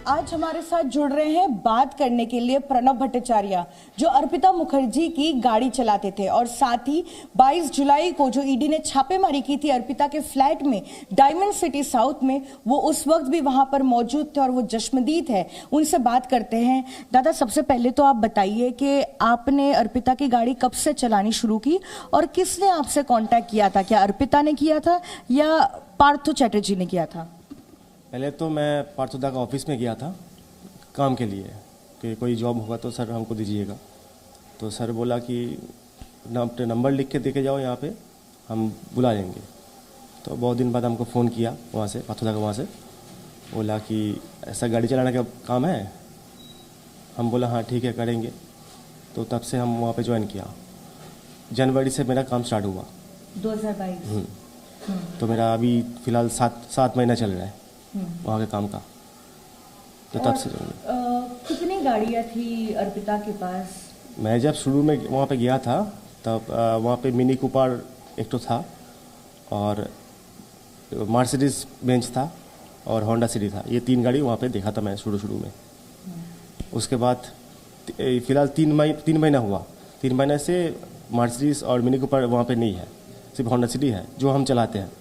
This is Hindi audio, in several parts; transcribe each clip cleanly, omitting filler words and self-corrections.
आज हमारे साथ जुड़ रहे हैं बात करने के लिए प्रणव भट्टाचार्य, जो अर्पिता मुखर्जी की गाड़ी चलाते थे, और साथ ही 22 जुलाई को जो ईडी ने छापेमारी की थी अर्पिता के फ्लैट में डायमंड सिटी साउथ में, वो उस वक्त भी वहां पर मौजूद थे और वो जश्मदीद है। उनसे बात करते हैं। दादा, सबसे पहले तो आप बताइए कि आपने अर्पिता की गाड़ी कब से चलानी शुरू की और किसने आपसे कांटेक्ट किया था? क्या अर्पिता ने किया था या पार्थो चैटर्जी ने किया था? पहले तो मैं पार्थोदा का ऑफिस में गया था काम के लिए कि कोई जॉब होगा तो सर हमको दीजिएगा। तो सर बोला कि अपने नंबर लिख के देके जाओ, यहाँ पे हम बुला लेंगे। तो बहुत दिन बाद हमको फ़ोन किया वहाँ से, पार्थोदा का वहाँ से, बोला कि ऐसा गाड़ी चलाने का काम है। हम बोला हाँ ठीक है करेंगे। तो तब से हम वहाँ पे ज्वाइन किया। जनवरी से मेरा काम स्टार्ट हुआ 2022। तो मेरा अभी फ़िलहाल 7 महीना चल रहा है वहाँ के काम का। तो तब से कितनी गाड़ियाँ थी अर्पिता के पास? मैं जब शुरू में वहाँ पे गया था तब वहाँ पे मिनी कूपर एक तो था, और मर्सिडीज बेंच था, और होंडा सिटी था। ये 3 गाड़ी वहाँ पे देखा था मैं शुरू में। उसके बाद फ़िलहाल 3 महीना हुआ। 3 महीने से मर्सिडीज और मिनी कूपर वहाँ पे नहीं है, सिर्फ होंडा सिटी है जो हम चलाते हैं।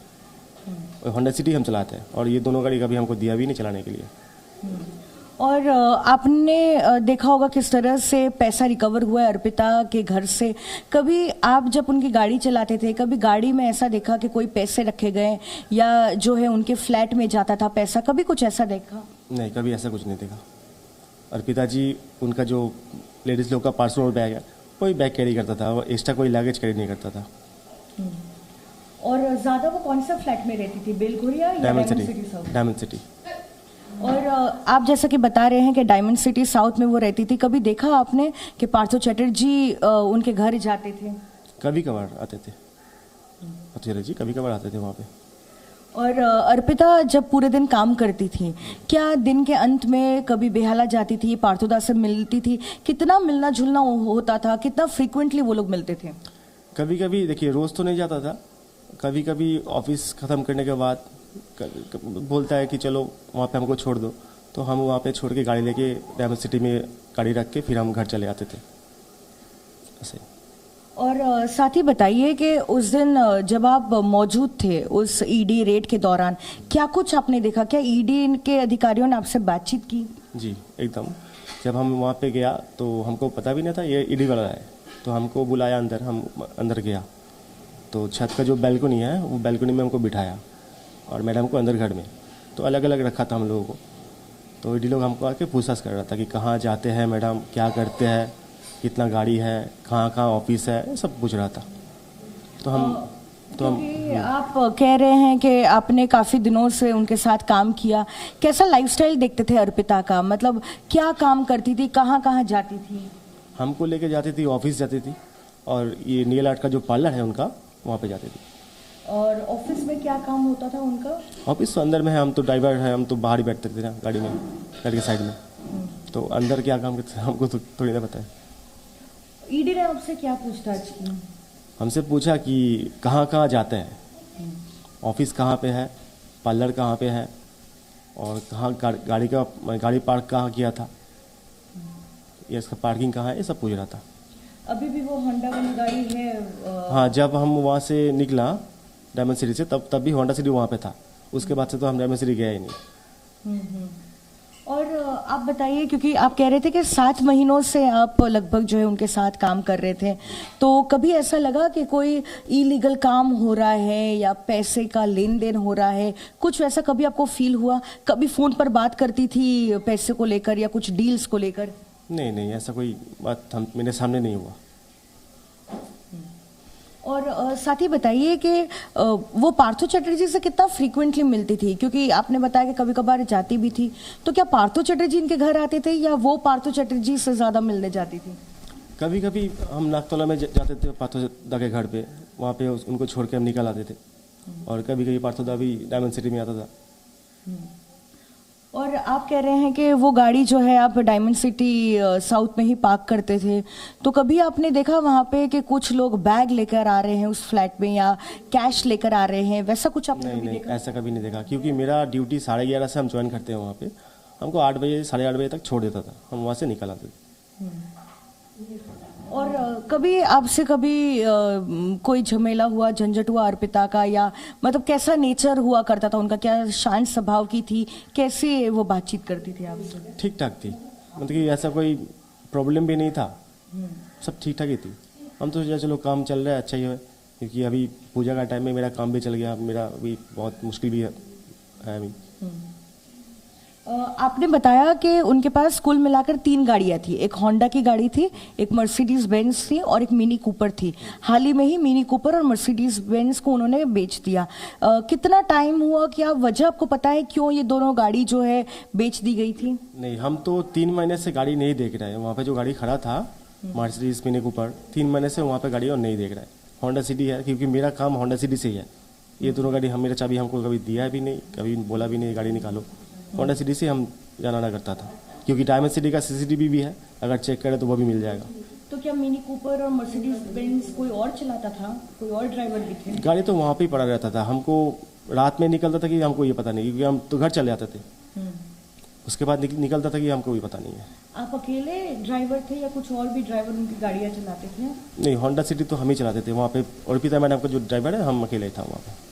होंडा सिटी हम चलाते हैं, और ये दोनों गाड़ी कभी हमको दिया भी नहीं चलाने के लिए। और आपने देखा होगा किस तरह से पैसा रिकवर हुआ है अर्पिता के घर से। कभी आप जब उनकी गाड़ी चलाते थे, कभी गाड़ी में ऐसा देखा कि कोई पैसे रखे गए या जो है उनके फ्लैट में जाता था पैसा, कभी कुछ ऐसा देखा? नहीं, कभी ऐसा कुछ नहीं देखा। अर्पिता जी, उनका जो लेडीज़ लोग का पर्सनल बैग है वही बैग कैरी करता था, वो एक्स्ट्रा कोई लगेज कैरी नहीं करता था। और ज़्यादा वो कौन सा फ्लैट में रहती थी, बेलघोरिया या diamond city south? Diamond city. और आप जैसा कि बता रहे हैं कि डायमंड सिटी साउथ में वो रहती थी, कभी देखा आपने कि पार्थो चैटर्जी उनके घर जाते थे? कभी कभार आते थे, पार्थो चैटर्जी कभी कभार आते थे वहाँ पे। और अर्पिता जब पूरे दिन काम करती थी, क्या दिन के अंत में कभी बेहाला जाती थी, पार्थोदा से मिलती थी? कितना मिलना जुलना होता था, कितना फ्रीक्वेंटली वो लोग मिलते थे? कभी कभी, देखिए रोज़ तो नहीं जाता था, कभी कभी ऑफिस ख़त्म करने के बाद बोलता है कि चलो वहाँ पे हमको छोड़ दो, तो हम वहाँ पे छोड़ के गाड़ी लेके डायमंड सिटी में गाड़ी रख के फिर हम घर चले आते थे ऐसे। और साथ ही बताइए कि उस दिन जब आप मौजूद थे उस ईडी रेड के दौरान, क्या कुछ आपने देखा? क्या ईडी के अधिकारियों ने आपसे बातचीत की? जी एकदम। जब हम वहाँ पे गया तो हमको पता भी नहीं था ये ईडी वाला है, तो हमको बुलाया अंदर, हम अंदर गया तो छत का जो बैल्कनी है वो बैल्कनी में हमको बिठाया, और मैडम को अंदर घर में, तो अलग अलग रखा था हम लोगों को। तो ईडी लोग हमको आके पूछताछ कर रहा था कि कहाँ जाते हैं मैडम, क्या करते हैं, कितना गाड़ी है, कहाँ कहाँ ऑफिस है, सब पूछ रहा था। तो हम आप कह रहे हैं कि आपने काफ़ी दिनों से उनके साथ काम किया, कैसा लाइफस्टाइल देखते थे अर्पिता का? मतलब क्या काम करती थी, कहाँ कहाँ जाती थी? हमको लेके जाती थी, ऑफिस जाती थी, और ये नेल आर्ट का जो पार्लर है उनका, वहाँ पे जाती थी। और ऑफिस में क्या काम होता था उनका? ऑफिस तो अंदर में है, हम तो ड्राइवर है, हम तो बाहर ही बैठते थे ना गाड़ी में, गाड़ी के साइड में। तो अंदर क्या काम करते थे हमको तो थोड़ी ना पता है। ईडी ने आपसे क्या पूछताछ की? हमसे पूछा कि कहाँ कहाँ जाते हैं, ऑफिस कहाँ पे है, पार्लर कहाँ पे है, और कहाँ गाड़ी पार्क कहाँ किया था, ये इसका पार्किंग कहाँ है, ये सब पूछ रहा था। अभी भी वो होंडा वाली गाड़ी है? हाँ, जब हम वहाँ से निकला डायमंड सिटी से तब भी होंडा सिटी वहाँ पे था। उसके बाद से तो हम डायमंड सिटी गए ही नहीं। और आप बताइए, क्योंकि आप कह रहे थे कि 7 महीनों से आप लगभग जो है उनके साथ काम कर रहे थे, तो कभी ऐसा लगा कि कोई इलीगल काम हो रहा है या पैसे का लेन देन हो रहा है, कुछ वैसा कभी आपको फील हुआ? कभी फ़ोन पर बात करती थी पैसे को लेकर या कुछ डील्स को लेकर? नहीं, ऐसा कोई बात मेरे सामने नहीं हुआ। और साथ ही बताइए कि वो पार्थो चैटर्जी से कितना फ्रीक्वेंटली मिलती थी? क्योंकि आपने बताया कि कभी कभार जाती भी थी, तो क्या पार्थो चैटर्जी इनके घर आते थे या वो पार्थो चैटर्जी से ज़्यादा मिलने जाती थी? कभी कभी हम नागतौला में जाते थे पार्थोदा के घर पे, वहाँ पे उनको छोड़ के हम निकल आते थे, और कभी कभी पार्थोदा भी डायमंड सिटी में आता था। और आप कह रहे हैं कि वो गाड़ी जो है आप डायमंड सिटी साउथ में ही पार्क करते थे, तो कभी आपने देखा वहाँ पे कि कुछ लोग बैग लेकर आ रहे हैं उस फ्लैट में या कैश लेकर आ रहे हैं, वैसा कुछ आपने नहीं, देखा? ऐसा कभी नहीं देखा, क्योंकि मेरा ड्यूटी 11:30 से हम ज्वाइन करते हैं वहाँ पे, हमको 8 बजे 8:30 बजे तक छोड़ देता था, हम वहाँ से निकल आते थे। और कभी आपसे कोई झमेला हुआ, झंझट हुआ अर्पिता का, या मतलब कैसा नेचर हुआ करता था उनका, क्या शांत स्वभाव की थी, कैसे वो बातचीत करती थी आपसे? ठीक ठाक थी, मतलब कि ऐसा कोई प्रॉब्लम भी नहीं था, सब ठीक ठाक ही थी। हम तो सोचा चलो काम चल रहा है अच्छा ही है, क्योंकि अभी पूजा का टाइम में मेरा काम भी चल गया, मेरा अभी बहुत मुश्किल भी है अभी। आपने बताया कि उनके पास कुल मिलाकर 3 गाड़ियां थी, एक होंडा की गाड़ी थी, एक मर्सिडीज बेंज थी और एक मिनी कूपर थी। हाल ही में ही मिनी कूपर और मर्सिडीज बेंज को उन्होंने बेच दिया। कितना टाइम हुआ, क्या वजह आपको पता है क्यों ये दोनों गाड़ी जो है बेच दी गई थी? नहीं, हम तो 3 महीने से गाड़ी नहीं देख रहे हैं। वहाँ पे जो गाड़ी खड़ा था मर्सिडीज मिनी कूपर, 3 महीने से वहाँ पे गाड़ी और नहीं देख रहा है। होंडा सिटी है, क्योंकि मेरा काम होंडा सिटी से ही है। ये दोनों गाड़ी मेरा चाबी हमको कभी दिया भी नहीं, कभी बोला भी नहीं गाड़ी निकालो। होंडा सिटी से हम जाना ना करता था, क्योंकि डायमंड सिटी का CCTV भी है, अगर चेक करें तो वो भी मिल जाएगा। तो क्या मिनी कूपर और मर्सिडीज बेंज कोई और चलाता था, कोई और ड्राइवर भी थे? गाड़ी तो वहाँ पे ही पड़ा रहता था, हमको रात में निकलता था कि हमको ये पता नहीं, क्योंकि हम तो घर चले जाते थे। उसके बाद निकलता था कि हमको भी पता नहीं है। आप अकेले ड्राइवर थे या कुछ और भी ड्राइवर उनकी गाड़ियाँ चलाते थे? नहीं, होंडा सिटी तो हम ही चलाते थे वहाँ पे। अर्पिता मैडम का जो ड्राइवर है, हम अकेले था वहाँ पे।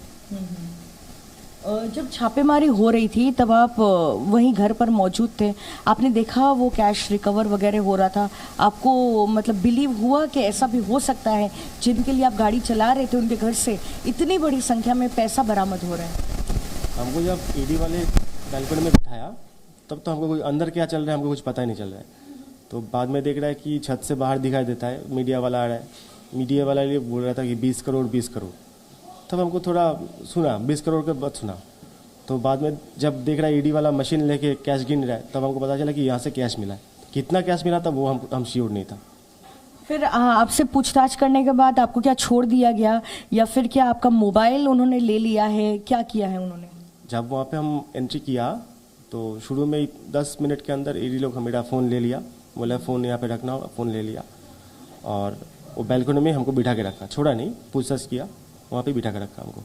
जब छापेमारी हो रही थी तब आप वहीं घर पर मौजूद थे, आपने देखा वो कैश रिकवर वगैरह हो रहा था, आपको मतलब बिलीव हुआ कि ऐसा भी हो सकता है जिनके लिए आप गाड़ी चला रहे थे उनके घर से इतनी बड़ी संख्या में पैसा बरामद हो रहा है? हमको जब ईडी वाले बैल्कनी में बिठाया तब तो हमको कोई अंदर क्या चल रहा है हमको कुछ पता ही नहीं चल रहा है। तो बाद में देख रहा है कि छत से बाहर दिखाई देता है, मीडिया वाला आ रहा है, मीडिया वाला ये बोल रहा था कि 20 करोड़ 20 करोड़। तब हमको थोड़ा सुना 20 करोड़ के बाद सुना, तो बाद में जब देख रहा है ईडी वाला मशीन लेके कैश गिन रहा है, तब हमको पता चला कि यहाँ से कैश मिला है। कितना कैश मिला था वो हम श्योर नहीं था। फिर आपसे पूछताछ करने के बाद आपको क्या छोड़ दिया गया, या फिर क्या आपका मोबाइल उन्होंने ले लिया है, क्या किया है उन्होंने? जब वहाँ पे हम एंट्री किया तो शुरू में 10 मिनट के अंदर ईडी लोग मेरा फ़ोन ले लिया, बोला फ़ोन यहाँ पे रखना, फ़ोन ले लिया और वो बैल्कनी में हमको बिठा के रखा, छोड़ा नहीं, पूछताछ किया, वहाँ पे बिठा के रखा हमको।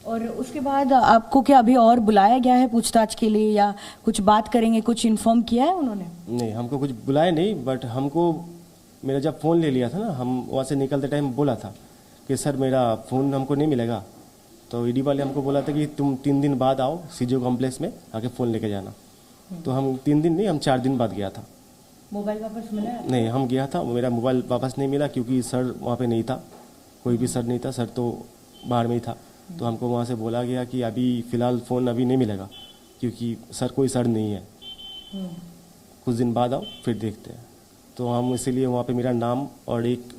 और उसके बाद आपको क्या अभी और बुलाया गया है पूछताछ के लिए, या कुछ बात करेंगे, कुछ इन्फॉर्म किया है उन्होंने? नहीं, हमको कुछ बुलाया नहीं, बट हमको मेरा जब फ़ोन ले लिया था ना, हम वहाँ से निकलते टाइम बोला था कि सर मेरा फ़ोन हमको नहीं मिलेगा। तो ईडी वाले हमको बोला था कि तुम 3 दिन बाद आओ सीजीओ कॉम्प्लेक्स में, आके फ़ोन लेके जाना। तो हम 3 दिन नहीं, हम 4 दिन बाद गया था। मोबाइल वापस मिला? नहीं, हम गया था, मेरा मोबाइल वापस नहीं मिला, क्योंकि सर वहाँ पे नहीं था, कोई भी सर नहीं था, सर तो बाहर में ही था। तो हमको वहाँ से बोला गया कि अभी फ़िलहाल फ़ोन अभी नहीं मिलेगा, क्योंकि सर कोई सर नहीं है, कुछ दिन बाद आओ फिर देखते हैं। तो हम इसीलिए वहाँ पे मेरा नाम और एक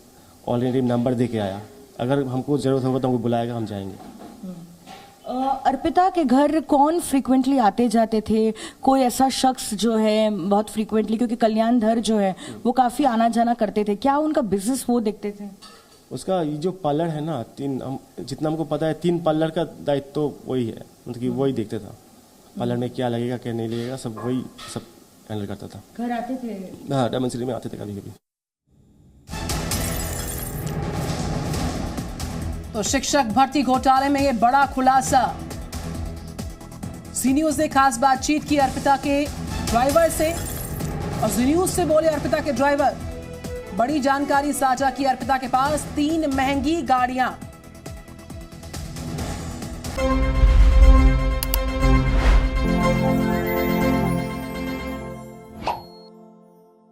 ऑलरेडी नंबर दे के आया, अगर हमको ज़रूरत होगा तो हमको बुलाएगा, हम जाएंगे। अर्पिता के घर कौन फ्रीक्वेंटली आते जाते थे? कोई ऐसा शख्स जो है बहुत फ्रीक्वेंटली, क्योंकि कल्याण धर जो है वो काफ़ी आना जाना करते थे, क्या उनका बिजनेस वो देखते थे? उसका ये जो पार्लर है ना, जितना हमको पता है 3 पार्लर का दायित्व तो वही है, मतलब कि वही देखते था, पार्लर में क्या लगेगा क्या नहीं लगेगा सब वही सब हैंडल करता था। घर आते थे? हाँ, डायमंड सिटी में आते थे कभी कभी। तो शिक्षक भर्ती घोटाले में ये बड़ा खुलासा। सी न्यूज ने खास बातचीत की अर्पिता के ड्राइवर से, और जी न्यूज से बोले अर्पिता के ड्राइवर, बड़ी जानकारी साझा की अर्पिता के पास 3 महंगी गाड़ियां